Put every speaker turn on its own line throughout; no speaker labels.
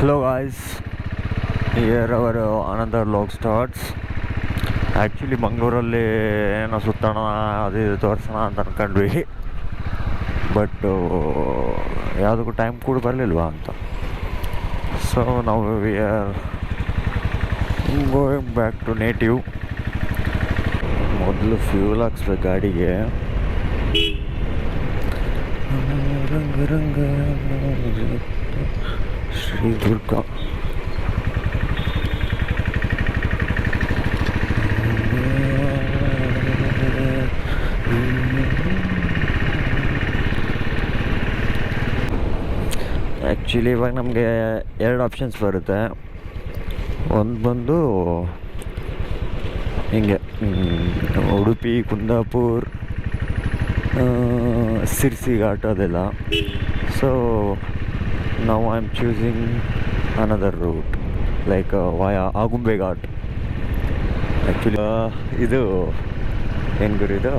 Hello guys, here our another vlog starts. Actually ಮಂಗಳೂರಲ್ಲಿ ಏನೋ ಸುತ್ತೋಣ ಅದು ಇದು ತೋರಿಸೋಣ ಅಂತ ಅಂದ್ಕೊಂಡ್ವಿ, ಬಟ್ ಯಾವುದಕ್ಕೂ ಟೈಮ್ ಕೂಡ ಬರಲಿಲ್ವಾ ಅಂತ. ಸೊ ನಾವು we are going back to native. ಮೊದಲು ಫ್ಯೂಲ್ ಹಾಕ್ಸ್ಬೇಕು ಗಾಡಿಗೆ. ರಂಗ ರಂಗ ಶ್ರೀದುರ್ಗ. ಆ್ಯಕ್ಚುಲಿ ಇವಾಗ ನಮಗೆ ಎರಡು ಆಪ್ಷನ್ಸ್ ಬರುತ್ತೆ. ಒಂದು ಬಂದು ಹಿಂಗೆ ಉಡುಪಿ, ಕುಂದಾಪುರ್, ಸಿರ್ಸಿ ಘಾಟ್ ಅದೆಲ್ಲ. ಸೊ ನಾವು I am choosing another route like via Agumbe ghat. Actually ಇದು ಏನು ಗುರು, ಇದು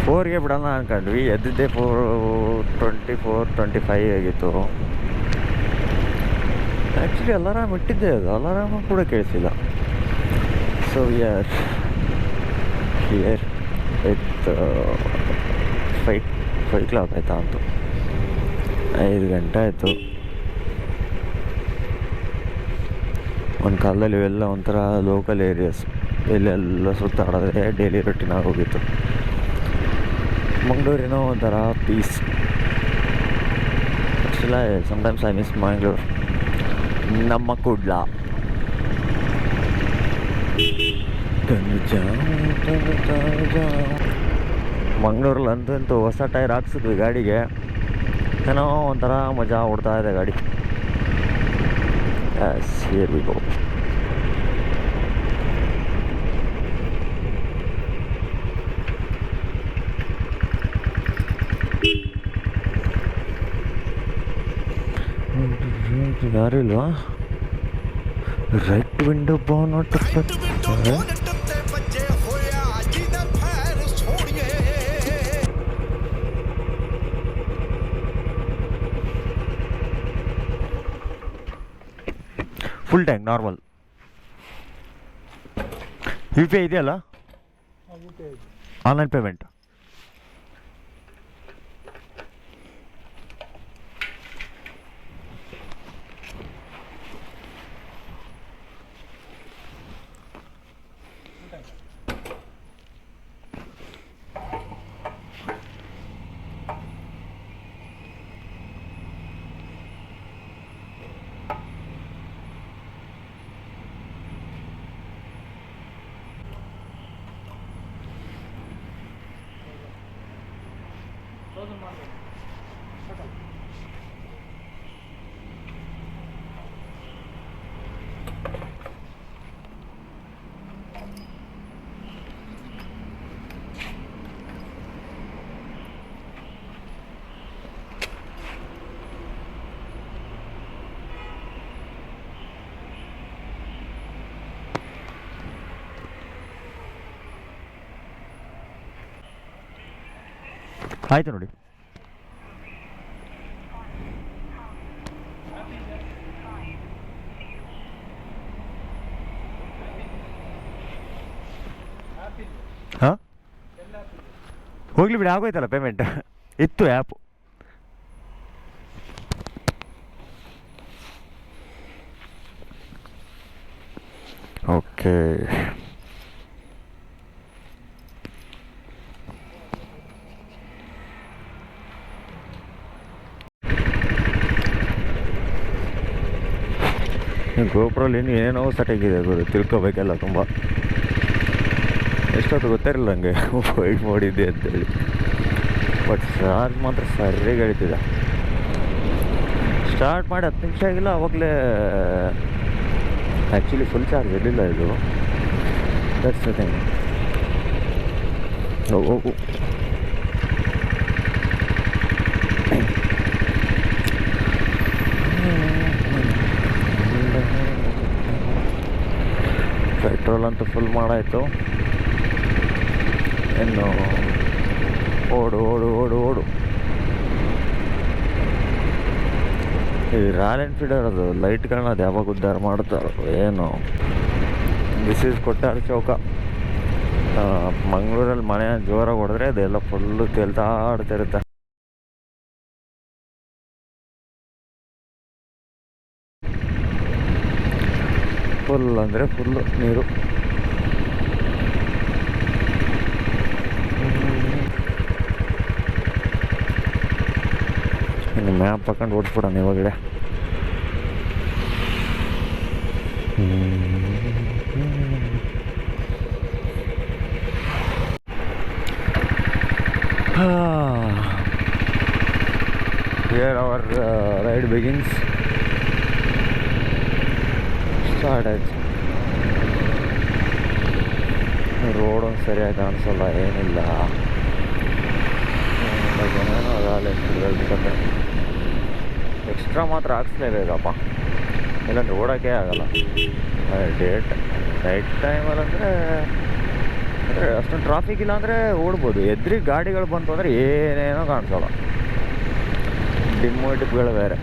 4ಗೆ ಬಿಡೋಣ ಅಂದ್ಕೊಂಡ್ವಿ. ಎದ್ದಿದ್ದೆ 4:24-25 ಆಗಿತ್ತು. ಆ್ಯಕ್ಚುಲಿ ಅಲಾರಾಮ್ ಇಟ್ಟಿದ್ದೆ, ಅದು ಅಲಾರಾಮ್ ಕೂಡ ಕೇಳಿಸಿಲ್ಲ. So we are here with 5 clock ಆಯಿತಾ ಅಂತು, 5 ಗಂಟೆ ಆಯಿತು. ಒಂದು ಕಾಲದಲ್ಲಿ ಇವೆಲ್ಲ ಒಂಥರ ಲೋಕಲ್ ಏರಿಯಾಸ್, ಇಲ್ಲೆಲ್ಲ ಸುತ್ತಾಡೋದ್ರೆ ಡೈಲಿ ರೊಟೀನ್ ಆಗೋಗಿತ್ತು. ಮಂಗಳೂರಿನೋ ಒಂಥರ peace. Actually sometimes I miss Mangaluru. ನಮ್ಮ ಕುಡ್ಲ ಮಂಗಳೂರಲ್ಲಿ ಅಂತೂ ಹೊಸ ಟೈರ್ ಹಾಕ್ಸಿದ್ವಿ ಗಾಡಿಗೆ, ಏನೋ ಒಂಥರ ಮಜಾ ಓಡ್ತಾ ಇದೆ ಗಾಡಿ. Yes, here we go. ಯಾರು ಇಲ್ವಾ? Right window bonnet full tank normal. U P I ಇದೆಯಲ್ಲ, ಆನ್ಲೈನ್ ಪೇಮೆಂಟ್. ಆಯಿತು ನೋಡಿ. ಹಾಂ, ಹೋಗ್ಲಿ ಬಿಡಿ, ಆಗೋಯ್ತಲ್ಲ ಪೇಮೆಂಟ್. ಇತ್ತು ಆ್ಯಪು. ಓಕೆ, ಗೋಪುರಲ್ಲಿ ಇನ್ನು ಏನೇನೋ ಸೆಟ್ಟಿಂಗಿದೆ ಗುರು, ತಿಳ್ಕೊಬೇಕೆಲ್ಲ ತುಂಬ. ಎಷ್ಟೊತ್ತು ಗೊತ್ತಿರಲಿಲ್ಲ ನನಗೆ ವೈಟ್ ಮಾಡಿದ್ದೆ ಅಂತೇಳಿ. ಬಟ್ ಚಾರ್ಜ್ ಮಾತ್ರ ಸರಿಯಾಗಿ ಹೇಳ್ತಿದ್ದೆ. ಸ್ಟಾರ್ಟ್ ಮಾಡಿ 10 ನಿಮಿಷ ಆಗಿಲ್ಲ, ಆವಾಗಲೇ ಆ್ಯಕ್ಚುಲಿ ಫುಲ್ ಚಾರ್ಜ್ ಇರಲಿಲ್ಲ ಇದು. That's the thing. ಹೋಗು ಪೆಟ್ರೋಲ್ ಅಂತೂ ಫುಲ್ ಮಾಡಾಯಿತು. ಇನ್ನು ಓಡು ಓಡು ಓಡು ಓಡು. ಈ ರಾಯಲ್ ಎನ್ಫೀಲ್ಡರ್ ಅದು ಲೈಟ್ಗಳನ್ನ ಅದು ಯಾವಾಗ ಉದ್ಧಾರ ಮಾಡ್ತಾರೋ ಏನು. ದಿಸ್ ಈಸ್ ಕೊಟ್ಟಾರ ಚೌಕ. ಮಂಗಳೂರಲ್ಲಿ ಮಳೆ ಜೋರಾಗಿ ಹೊಡೆದ್ರೆ ಅದೆಲ್ಲ ಫುಲ್ಲು ತೇಲ್ತಾಡ್ತಿರುತ್ತೆ. ಫುಲ್ ಅಂದರೆ ಫುಲ್ಲು ನೀರು. ಇನ್ನು ಮ್ಯಾಪ್ ಹಾಕೊಂಡು ಓಡಿಸ್ಬಿಡೋಣ ಇವಾಗಲೇ. Here our ride begins. Start ಆಯ್ತು. ರೋಡ್ ಒಂದು ಸರಿಯಾಗಿ ಕಾಣಿಸಲ್ಲ, ಏನಿಲ್ಲ. ಎಕ್ಸ್ಟ್ರಾ ಮಾತ್ರ ಹಾಕ್ಸ್ಲೇಬೇಕಪ್ಪ, ಇಲ್ಲಾಂದ್ರೆ ಓಡೋಕ್ಕೆ ಆಗಲ್ಲ. ನೈಟ್ ಟೈಮಲ್ಲಂದರೆ ಅಂದರೆ ಅಷ್ಟೊಂದು ಟ್ರಾಫಿಕ್ ಇಲ್ಲ ಅಂದರೆ ಓಡ್ಬೋದು. ಎದ್ರಿಗೆ ಗಾಡಿಗಳು ಬಂತು ಅಂದರೆ ಏನೇನೋ ಕಾಣಿಸಲ್ಲ. ಡಿಮ್ಮುಗಳು ಬೇರೆ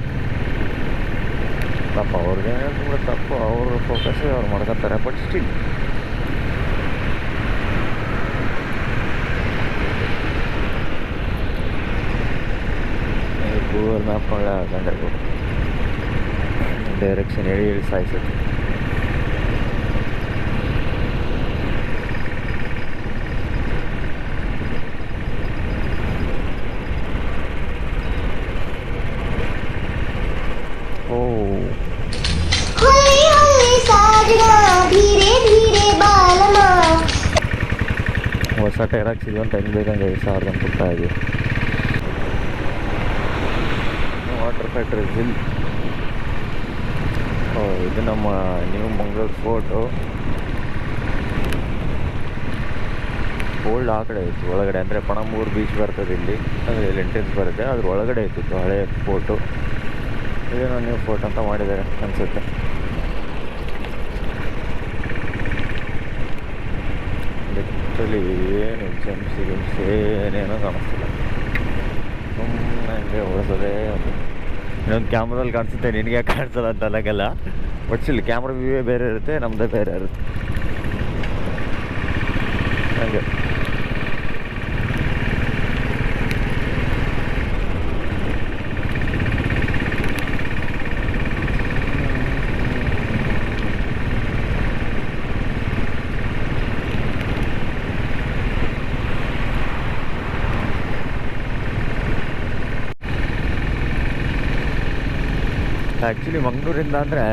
ತಪ್ಪ ಅವ್ರಿಗೆ ಕೂಡ ತಪ್ಪು, ಅವ್ರ ಫೋಕಸ್ ಅವ್ರು ಮಾಡ್ಕೊತಾರೆ. ಬಟ್ ಸ್ಟಿಲ್ ಗೂಗಲ್ ಮ್ಯಾಪ್ ಒಳ್ಳೆ ಹಾಕೊಂಡಿರ್ಬೋದು, ಡೈರೆಕ್ಷನ್ ಹೇಳಿ ಸಾಯಿಸುತ್ತೆ. ಹೊಸ ಟೈರ್ ಹಾಕ್ಸಿದ್ವಿ ಅಂತ ಹೆಂಗೆ ಬೇಕಂಗೆ 5,000 ಅಂತ ಕೊಡ್ತಾ ಇದ್ವಿ. ವಾಟರ್ ಫ್ಯಾಕ್ಟ್ರಿ ಜಿಲ್. ಇದು ನಮ್ಮ ನ್ಯೂ ಮಂಗಳೂರು ಫೋರ್ಟು. ಓಲ್ಡ್ ಆ ಕಡೆ ಇತ್ತು ಒಳಗಡೆ, ಅಂದರೆ ಪಣಂಬೂರು ಬೀಚ್ ಬರ್ತದೆ ಇಲ್ಲಿ, ಅಂದರೆ ಇಲ್ಲಿ ಎಂಟ್ರೆನ್ಸ್ ಬರುತ್ತೆ, ಅದ್ರ ಒಳಗಡೆ ಇತ್ತು ಹಳೆ ಫೋರ್ಟು. ಇದೇನೋ ನ್ಯೂ ಫೋರ್ಟ್ ಅಂತ ಮಾಡಿದ್ದಾರೆ ಅನಿಸುತ್ತೆ. ಲಿಟ್ರಲಿ ಏನು ಜಂಪ್ಸಿ ಏನೇನೋ ಕಾಣಿಸ್ತಿಲ್ಲ, ಸುಮ್ಮನೆ ಹಂಗೆ ಓಡಿಸೋದೇ. ಇನ್ನೊಂದು ಕ್ಯಾಮ್ರಲ್ಲಿ ಕಾಣಿಸುತ್ತೆ, ನಿನಗೆ ಕಾಣಿಸಲ್ಲ ಅಂತ ಅನ್ನೋಕ್ಕಲ್ಲ. ಬಟ್ ಸ್ಟಿಲ್ ಕ್ಯಾಮ್ರಾ ವ್ಯೂವೇ ಬೇರೆ ಇರುತ್ತೆ, ನಮ್ಮದೇ ಬೇರೆ ಇರುತ್ತೆ ಹಂಗೆ. ಆ್ಯಕ್ಚುಲಿ ಮಂಗಳೂರಿಂದ ಅಂದರೆ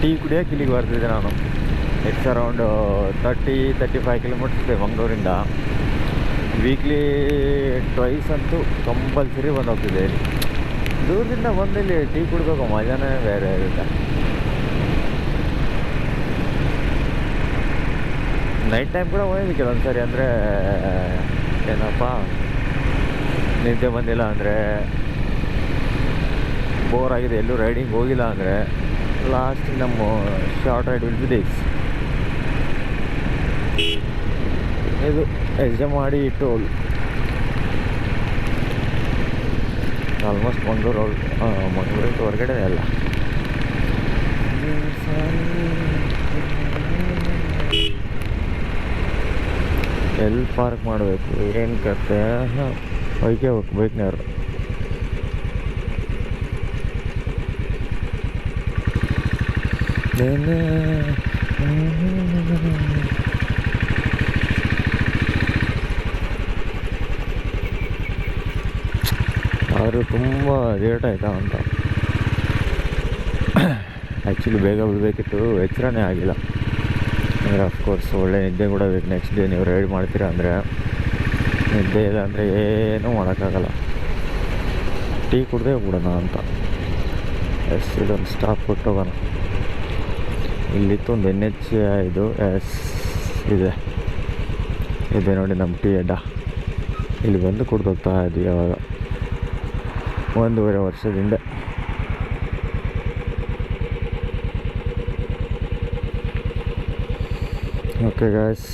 ಟೀ ಕುಡಿಯೋಕೆ ಇಲ್ಲಿಗೆ ಬರ್ತಿದ್ದೆ ನಾನು. ಇಟ್ಸ್ ಅರೌಂಡ್ 30-35 ಕಿಲೋಮೀಟರ್ಸ್ ಇದೆ ಮಂಗಳೂರಿಂದ. ವೀಕ್ಲಿ ಟ್ವೈಸ್ ಅಂತೂ ಕಂಪಲ್ಸರಿ ಬಂದು ಹೋಗ್ತಿದ್ದೆ ಇಲ್ಲಿ. ದೂರದಿಂದ ಬಂದು ಇಲ್ಲಿ ಟೀ ಕುಡಿಬೇಕು, ಮಜಾನೇ ಬೇರೆ ಇರುತ್ತೆ. ನೈಟ್ ಟೈಮ್ ಕೂಡ ಹೋಗಿದ್ವಿ ಕೆಲವೊಂದು ಸರಿ. ಅಂದರೆ ಏನಪ್ಪ ನಿದ್ದೆ ಬಂದಿಲ್ಲ ಅಂದರೆ, ಬೋರ್ ಆಗಿದೆ, ಎಲ್ಲೂ ರೈಡಿಂಗ್ ಹೋಗಿಲ್ಲ ಅಂದರೆ, ಲಾಸ್ಟಿಗೆ ನಮ್ಮ short ride will be this. ಇದು ಮಾಡಿ ಟೋಲ್ ಆಲ್ಮೋಸ್ಟ್ ಮಂಗಳೂರಿಂದ ಹೊರಗಡೆ ಅಲ್ಲ. ಎಲ್ಲಿ ಪಾರ್ಕ್ ಮಾಡಬೇಕು, ಏನು ಕತೆ, ಬೈಕೇ ಹೋಗ್ಬೇಕು, ಬೈಕ್ನವ್ರು. ಅವರು ತುಂಬ ಲೇಟ್ ಆಯಿತಾ ಅಂತ. ಆ್ಯಕ್ಚುಲಿ ಬೇಗ ಬಿಡಬೇಕಿತ್ತು, ಎಚ್ಚರನೇ ಆಗಿಲ್ಲ. ಅಂದರೆ ಅಫ್ಕೋರ್ಸ್ ಒಳ್ಳೆ ನಿದ್ದೆ ಕೂಡ ಬೇಕು. ನೆಕ್ಸ್ಟ್ ಡೇ ನೀವು ರೈಡ್ ಮಾಡ್ತೀರಾ ಅಂದರೆ ನಿದ್ದೆ ಇಲ್ಲ ಅಂದರೆ ಏನೂ ಮಾಡೋಕ್ಕಾಗಲ್ಲ. ಟೀ ಕುಡ್ದೇ ಹೋಗ್ಬಿಡೋಣ ಅಂತ. ಇದೊಂದು ಸ್ಟಾಪ್ ಕೊಟ್ಟು ಹೋಗೋಣ. ಇಲ್ಲಿತ್ತು ಒಂದು NH ಇದು ಇದೆ ನೋಡಿ ನಮ್ಮ ಟೀ ಅಡ್ಡ. ಇಲ್ಲಿ ಬಂದು ಕುಡ್ದು ಹೋಗ್ತಾ ಇದ್ವಿ ಯಾವಾಗ 1.5 ವರ್ಷದಿಂದ. Okay guys.